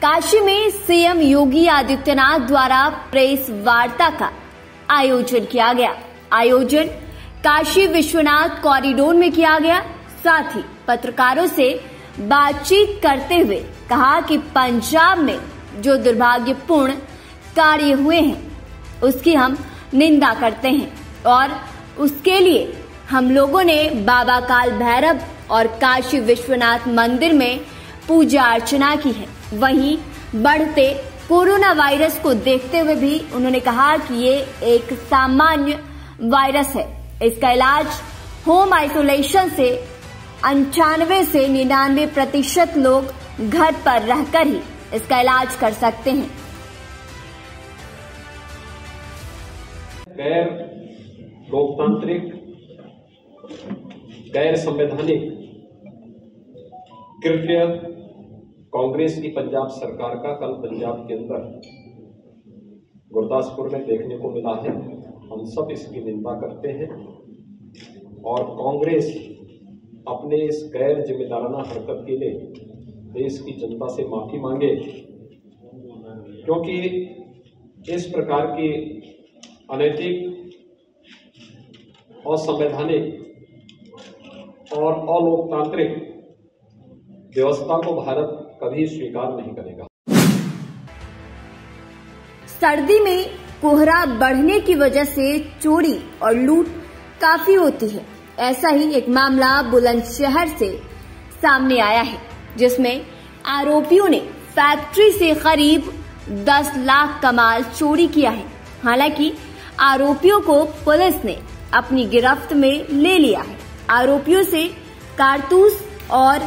काशी में सीएम योगी आदित्यनाथ द्वारा प्रेस वार्ता का आयोजन किया गया। आयोजन काशी विश्वनाथ कॉरिडोर में किया गया। साथ ही पत्रकारों से बातचीत करते हुए कहा कि पंजाब में जो दुर्भाग्यपूर्ण कार्य हुए हैं उसकी हम निंदा करते हैं और उसके लिए हम लोगों ने बाबा काल भैरव और काशी विश्वनाथ मंदिर में पूजा अर्चना की है। वहीं बढ़ते कोरोना वायरस को देखते हुए भी उन्होंने कहा कि ये एक सामान्य वायरस है। इसका इलाज होम आइसोलेशन से 95 से 99% लोग घर पर रहकर ही इसका इलाज कर सकते हैं। गैर लोकतांत्रिक, गैर संवैधानिक कृत्य कांग्रेस की पंजाब सरकार का कल पंजाब के अंदर गुरदासपुर में देखने को मिला है। हम सब इसकी निंदा करते हैं और कांग्रेस अपने इस गैर जिम्मेदाराना हरकत के लिए देश की जनता से माफी मांगे, क्योंकि इस प्रकार की अनैतिक, असंवैधानिक और अलोकतांत्रिक व्यवस्था को भारत कभी स्वीकार नहीं करेगा। सर्दी में कोहरा बढ़ने की वजह से चोरी और लूट काफी होती है। ऐसा ही एक मामला बुलंदशहर से सामने आया है, जिसमें आरोपियों ने फैक्ट्री से करीब 10 लाख का माल चोरी किया है। हालांकि आरोपियों को पुलिस ने अपनी गिरफ्त में ले लिया है। आरोपियों से कारतूस और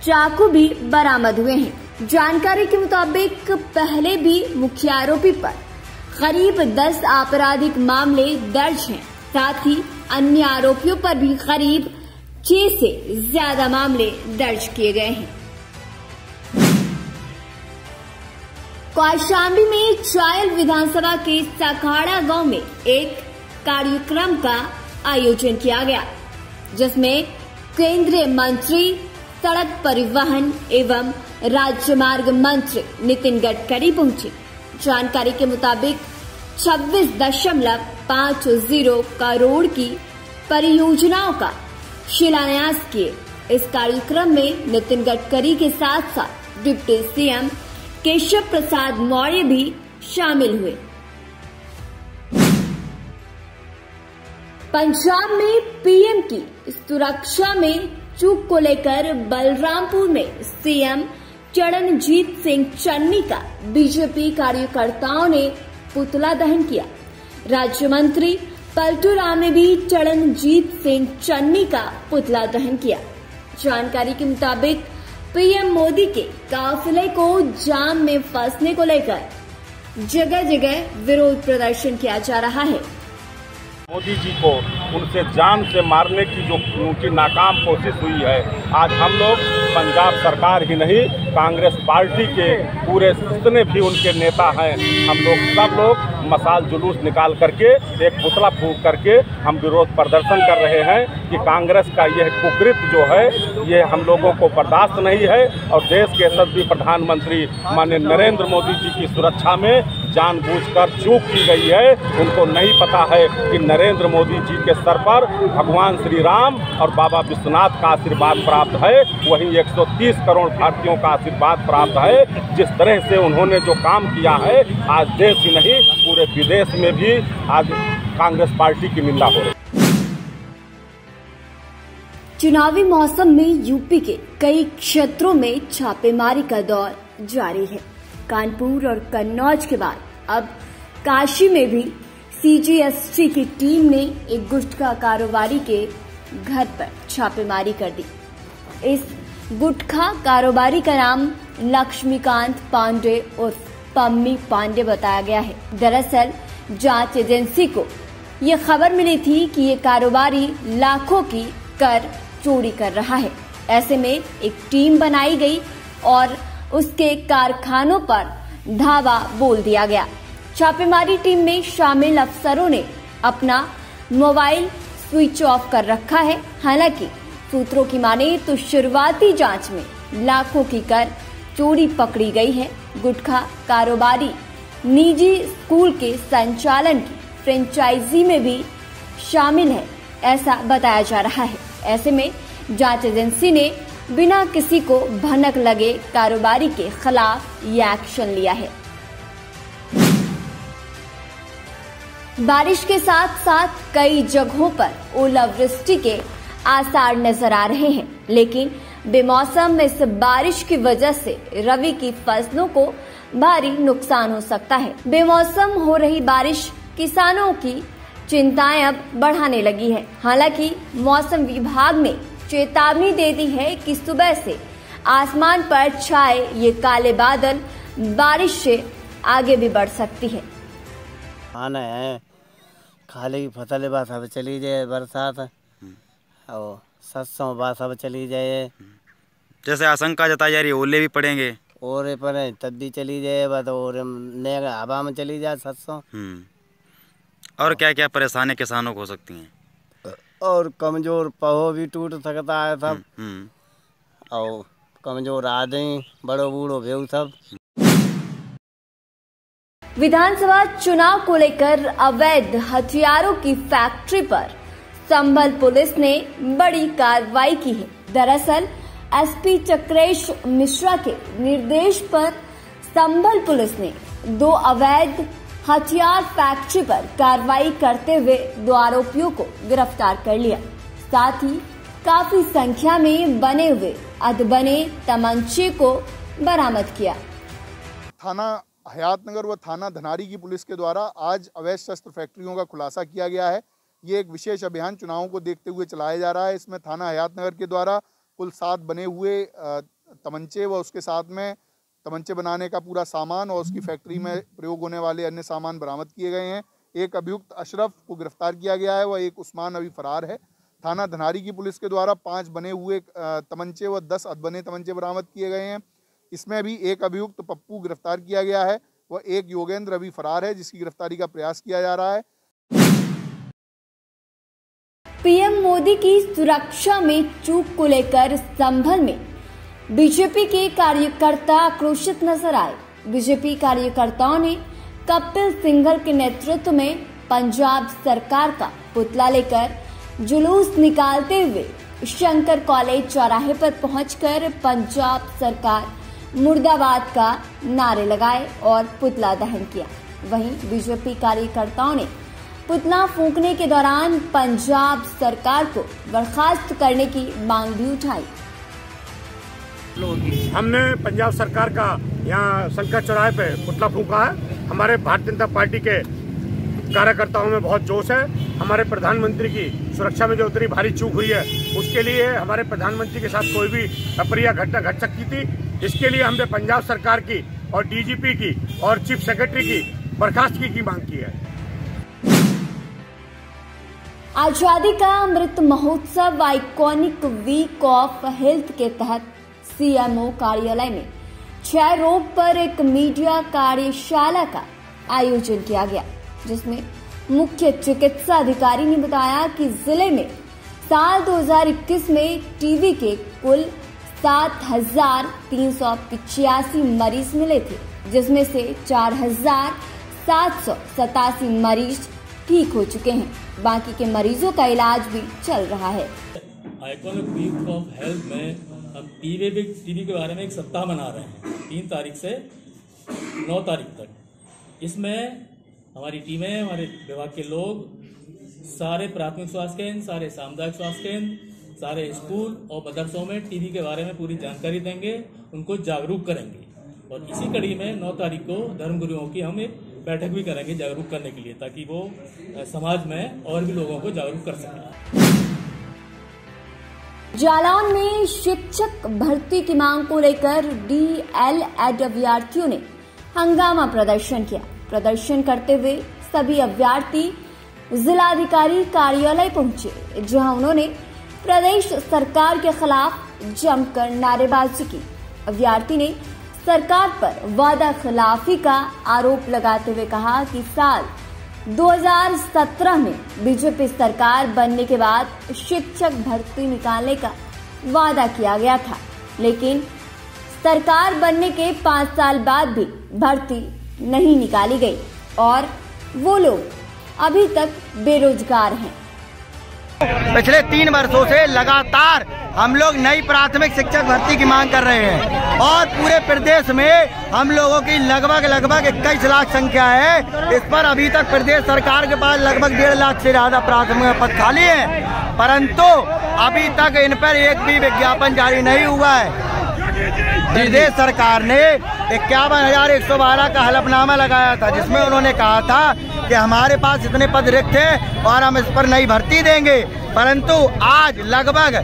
चाकू भी बरामद हुए हैं। जानकारी के मुताबिक पहले भी मुख्य आरोपी पर करीब 10 आपराधिक मामले दर्ज हैं। साथ ही अन्य आरोपियों पर भी करीब 6 से ज्यादा मामले दर्ज किए गए हैं। कौशाम्बी में चायल विधानसभा के सखाड़ा गांव में एक कार्यक्रम का आयोजन किया गया, जिसमें केंद्रीय मंत्री सड़क परिवहन एवं राजमार्ग मंत्री नितिन गडकरी पहुंचे। जानकारी के मुताबिक 26.50 करोड़ की परियोजनाओं का शिलान्यास किए। इस कार्यक्रम में नितिन गडकरी के साथ साथ डिप्टी सीएम केशव प्रसाद मौर्य भी शामिल हुए। पंजाब में पीएम की सुरक्षा में चूक को लेकर बलरामपुर में सीएम चरणजीत सिंह चन्नी का बीजेपी कार्यकर्ताओं ने पुतला दहन किया। राज्य मंत्री पलटू राम ने भी चरणजीत सिंह चन्नी का पुतला दहन किया। जानकारी के मुताबिक पीएम मोदी के काफिले को जाम में फंसने को लेकर जगह जगह विरोध प्रदर्शन किया जा रहा है। मोदी जी को उनसे जान से मारने की जो उनकी नाकाम कोशिश हुई है, आज हम लोग पंजाब सरकार ही नहीं, कांग्रेस पार्टी के पूरे जितने भी उनके नेता हैं, हम लोग सब लोग मशाल जुलूस निकाल करके एक पुतला फूंक करके हम विरोध प्रदर्शन कर रहे हैं कि कांग्रेस का यह कुकृत्य जो है ये हम लोगों को बर्दाश्त नहीं है और देश के यशस्वी प्रधानमंत्री माननीय नरेंद्र मोदी जी की सुरक्षा में जानबूझकर चूक की गई है। उनको नहीं पता है कि नरेंद्र मोदी जी के सर पर भगवान श्री राम और बाबा विश्वनाथ का आशीर्वाद प्राप्त है, वहीं 130 करोड़ भारतीयों का आशीर्वाद प्राप्त है। जिस तरह से उन्होंने जो काम किया है, आज देश ही नहीं पूरे विदेश में भी आज कांग्रेस पार्टी की निंदा हो रही है। चुनावी मौसम में यूपी के कई क्षेत्रों में छापेमारी का दौर जारी है। कानपुर और कन्नौज के बाद अब काशी में भी सीजीएसटी की टीम ने एक गुटखा कारोबारी के घर पर छापेमारी कर दी। इस गुटखा कारोबारी का नाम लक्ष्मीकांत पांडे उर्फ पम्मी पांडे बताया गया है। दरअसल जांच एजेंसी को ये खबर मिली थी कि ये कारोबारी लाखों की कर चोरी कर रहा है। ऐसे में एक टीम बनाई गई और उसके कारखानों पर धावा बोल दिया गया। छापेमारी टीम में शामिल अफसरों ने अपना मोबाइल स्विच ऑफ कर रखा है। हालांकि सूत्रों की माने तो शुरुआती जांच में लाखों की कर चोरी पकड़ी गई है। गुटखा कारोबारी निजी स्कूल के संचालन की फ्रेंचाइजी में भी शामिल है, ऐसा बताया जा रहा है। ऐसे में जांच एजेंसी ने बिना किसी को भनक लगे कारोबारी के खिलाफ ये एक्शन लिया है। बारिश के साथ साथ कई जगहों पर ओलावृष्टि के आसार नजर आ रहे हैं, लेकिन बेमौसम इस बारिश की वजह से रबी की फसलों को भारी नुकसान हो सकता है। बेमौसम हो रही बारिश किसानों की चिंताएं अब बढ़ाने लगी है। हालांकि मौसम विभाग ने चेतावनी दे दी है कि सुबह से आसमान पर छाए ये काले बादल बारिश से आगे भी बढ़ सकती है। आना है खाली की फसल बा सब चली जाए, बरसात और सरसों बा सब चली जाए। जैसे आशंका जताई जा रही है ओले भी पड़ेंगे, और पर तब भी चली जाए बस, और नए हवा में चली जाए सरसों। और क्या क्या परेशानी किसानों को हो सकती हैं? और कमजोर पहो भी टूट सकता है सब, और कमजोर आदमी बड़ो बूढ़ो भेऊ सब। विधानसभा चुनाव को लेकर अवैध हथियारों की फैक्ट्री पर संभल पुलिस ने बड़ी कार्रवाई की है। दरअसल एसपी चक्रेश मिश्रा के निर्देश पर संभल पुलिस ने 2 अवैध हथियार फैक्ट्री पर कार्रवाई करते हुए 2 आरोपियों को गिरफ्तार कर लिया। साथ ही काफी संख्या में बने हुए अधबने तमंचे को बरामद किया। थाना हयातनगर व थाना धनारी की पुलिस के द्वारा आज अवैध शस्त्र फैक्ट्रियों का खुलासा किया गया है। ये एक विशेष अभियान चुनावों को देखते हुए चलाया जा रहा है। इसमें थाना हयातनगर के द्वारा कुल 7 बने हुए तमंचे व उसके साथ में तमंचे बनाने का पूरा सामान और उसकी फैक्ट्री में प्रयोग होने वाले अन्य सामान बरामद किए गए हैं। एक अभियुक्त अशरफ को गिरफ्तार किया गया है, वह एक उस्मान अभी फरार है। थाना धनारी की पुलिस के द्वारा 5 बने हुए तमंचे व 10 अधबने तमंचे बरामद किए गए हैं। इसमें भी एक अभियुक्त पप्पू गिरफ्तार किया गया है, वह एक योगेंद्र अभी फरार है, जिसकी गिरफ्तारी का प्रयास किया जा रहा है। पीएम मोदी की सुरक्षा में चूक को लेकर संभल में बीजेपी के कार्यकर्ता आक्रोशित नजर आए। बीजेपी कार्यकर्ताओं ने कपिल सिंघल के नेतृत्व में पंजाब सरकार का पुतला लेकर जुलूस निकालते हुए शंकर कॉलेज चौराहे पर पहुंचकर पंजाब सरकार मुर्दाबाद का नारे लगाए और पुतला दहन किया। वहीं बीजेपी कार्यकर्ताओं ने पुतला फूंकने के दौरान पंजाब सरकार को बर्खास्त करने की मांग भी उठाई। हमने पंजाब सरकार का यहाँ शंकर चौराहे पे पुतला फूंका है। हमारे भारतीय जनता पार्टी के कार्यकर्ताओं में बहुत जोश है। हमारे प्रधानमंत्री की सुरक्षा में जो उतनी भारी चूक हुई है, उसके लिए हमारे प्रधानमंत्री के साथ कोई भी अप्रिय घटना घट सकती थी। इसके लिए हमने पंजाब सरकार की और डीजीपी की और चीफ सेक्रेटरी की बर्खास्तगी की मांग की है। आजादी का Amrit Mahotsav iconic week of health के तहत सीएमओ कार्यालय में क्षय रोग पर एक मीडिया कार्यशाला का आयोजन किया गया, जिसमें मुख्य चिकित्सा अधिकारी ने बताया कि जिले में साल 2021 में टीबी के कुल 7,385 मरीज मिले थे, जिसमें से 4,787 मरीज ठीक हो चुके हैं। बाकी के मरीजों का इलाज भी चल रहा है। आइकॉनिक वीक ऑफ हेल्थ में हम टीबी के बारे में एक सप्ताह मना रहे हैं 3 तारीख से 9 तारीख तक। इसमें हमारी टीमें, हमारे विभाग के लोग सारे प्राथमिक स्वास्थ्य केंद्र, सारे सामुदायिक स्वास्थ्य केंद्र, सारे स्कूल और मदरसों में टीबी के बारे में पूरी जानकारी देंगे, उनको जागरूक करेंगे। और इसी कड़ी में 9 तारीख को धर्मगुरुओं की हम एक बैठक भी करेंगे जागरूक करने के लिए, ताकि वो समाज में और भी लोगों को जागरूक कर सकें। जालौन में शिक्षक भर्ती की मांग को लेकर डीएलएड अभ्यर्थियों ने हंगामा प्रदर्शन किया। प्रदर्शन करते हुए सभी अभ्यर्थी जिलाधिकारी कार्यालय पहुंचे, जहां उन्होंने प्रदेश सरकार के खिलाफ जमकर नारेबाजी की। अभ्यर्थी ने सरकार पर वादा खिलाफी का आरोप लगाते हुए कहा कि साल 2017 में बीजेपी सरकार बनने के बाद शिक्षक भर्ती निकालने का वादा किया गया था, लेकिन सरकार बनने के 5 साल बाद भी भर्ती नहीं निकाली गई और वो लोग अभी तक बेरोजगार हैं। पिछले 3 वर्षों से लगातार हम लोग नई प्राथमिक शिक्षक भर्ती की मांग कर रहे हैं और पूरे प्रदेश में हम लोगों की लगभग 21 लाख संख्या है। इस पर अभी तक प्रदेश सरकार के पास लगभग 1.5 लाख से ज्यादा प्राथमिक पद खाली है, परंतु अभी तक इन पर एक भी विज्ञापन जारी नहीं हुआ है। प्रदेश सरकार ने 51,112 का हलफनामा लगाया था, जिसमें उन्होंने कहा था कि हमारे पास इतने पद रिक्त हैं और हम इस पर नई भर्ती देंगे, परंतु आज लगभग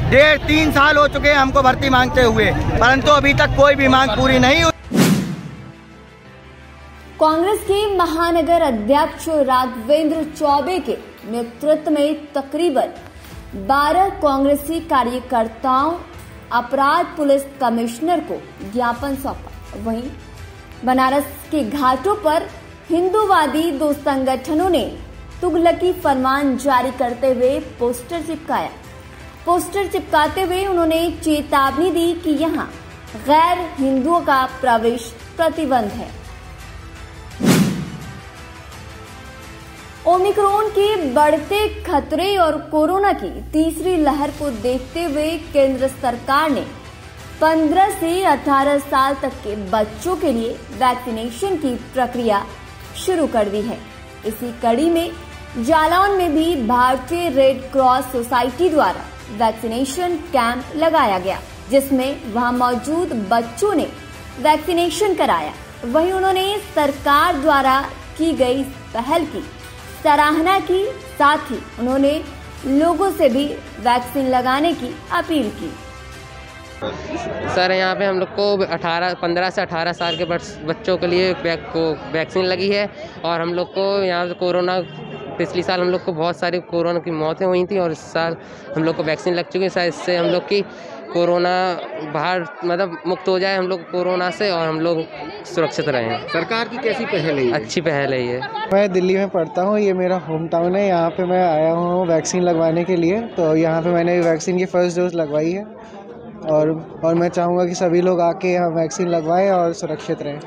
1.5-3 साल हो चुके हैं हमको भर्ती मांगते हुए, परंतु अभी तक कोई भी मांग पूरी नहीं हुई। कांग्रेस के महानगर अध्यक्ष राघवेंद्र चौबे के नेतृत्व में तकरीबन 12 कांग्रेसी कार्यकर्ताओं अपराध पुलिस कमिश्नर को ज्ञापन सौंपा। वहीं बनारस के घाटों पर हिंदूवादी 2 संगठनों ने तुगलकी फरमान जारी करते हुए पोस्टर चिपकाया। पोस्टर चिपकाते हुए उन्होंने चेतावनी दी कि यहां गैर हिंदुओं का प्रवेश प्रतिबंध है। ओमिक्रॉन के बढ़ते खतरे और कोरोना की तीसरी लहर को देखते हुए केंद्र सरकार ने 15 से 18 साल तक के बच्चों के लिए वैक्सीनेशन की प्रक्रिया शुरू कर दी है। इसी कड़ी में जालौन में भी भारतीय रेड क्रॉस सोसाइटी द्वारा वैक्सीनेशन कैंप लगाया गया, जिसमें वहां मौजूद बच्चों ने वैक्सीनेशन कराया। वहीं उन्होंने सरकार द्वारा की गई पहल की सराहना की, साथ ही उन्होंने लोगों से भी वैक्सीन लगाने की अपील की। सर, यहाँ पे हम लोग को 15 से 18 साल के बच्चों के लिए वैक्सीन लगी है और हम लोग को यहाँ से कोरोना, पिछली साल हम लोग को बहुत सारी कोरोना की मौतें हुई थी और इस साल हम लोग को वैक्सीन लग चुकी है। इससे हम लोग की कोरोना बाहर मुक्त हो जाए हम लोग कोरोना से और हम लोग सुरक्षित रहें। सरकार की कैसी पहल है? अच्छी पहल है ये। मैं दिल्ली में पढ़ता हूँ, ये मेरा होम टाउन है। यहाँ पे मैं आया हूँ वैक्सीन लगवाने के लिए, तो यहाँ पे मैंने वैक्सीन की फर्स्ट डोज लगवाई है और मैं चाहूँगा कि सभी लोग आके यहाँ वैक्सीन लगवाएं और सुरक्षित रहें।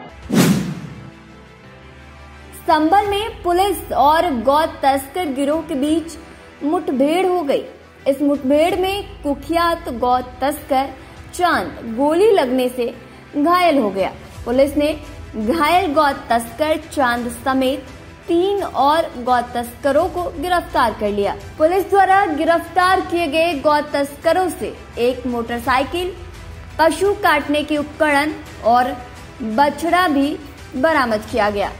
संभल में पुलिस और गौ तस्कर गिरोह के बीच मुठभेड़ हो गई। इस मुठभेड़ में कुख्यात गौ तस्कर चांद गोली लगने से घायल हो गया। पुलिस ने घायल गौ तस्कर चांद समेत 3 और गौ तस्करों को गिरफ्तार कर लिया। पुलिस द्वारा गिरफ्तार किए गए गौ तस्करों से एक मोटरसाइकिल, पशु काटने के उपकरण और बछड़ा भी बरामद किया गया।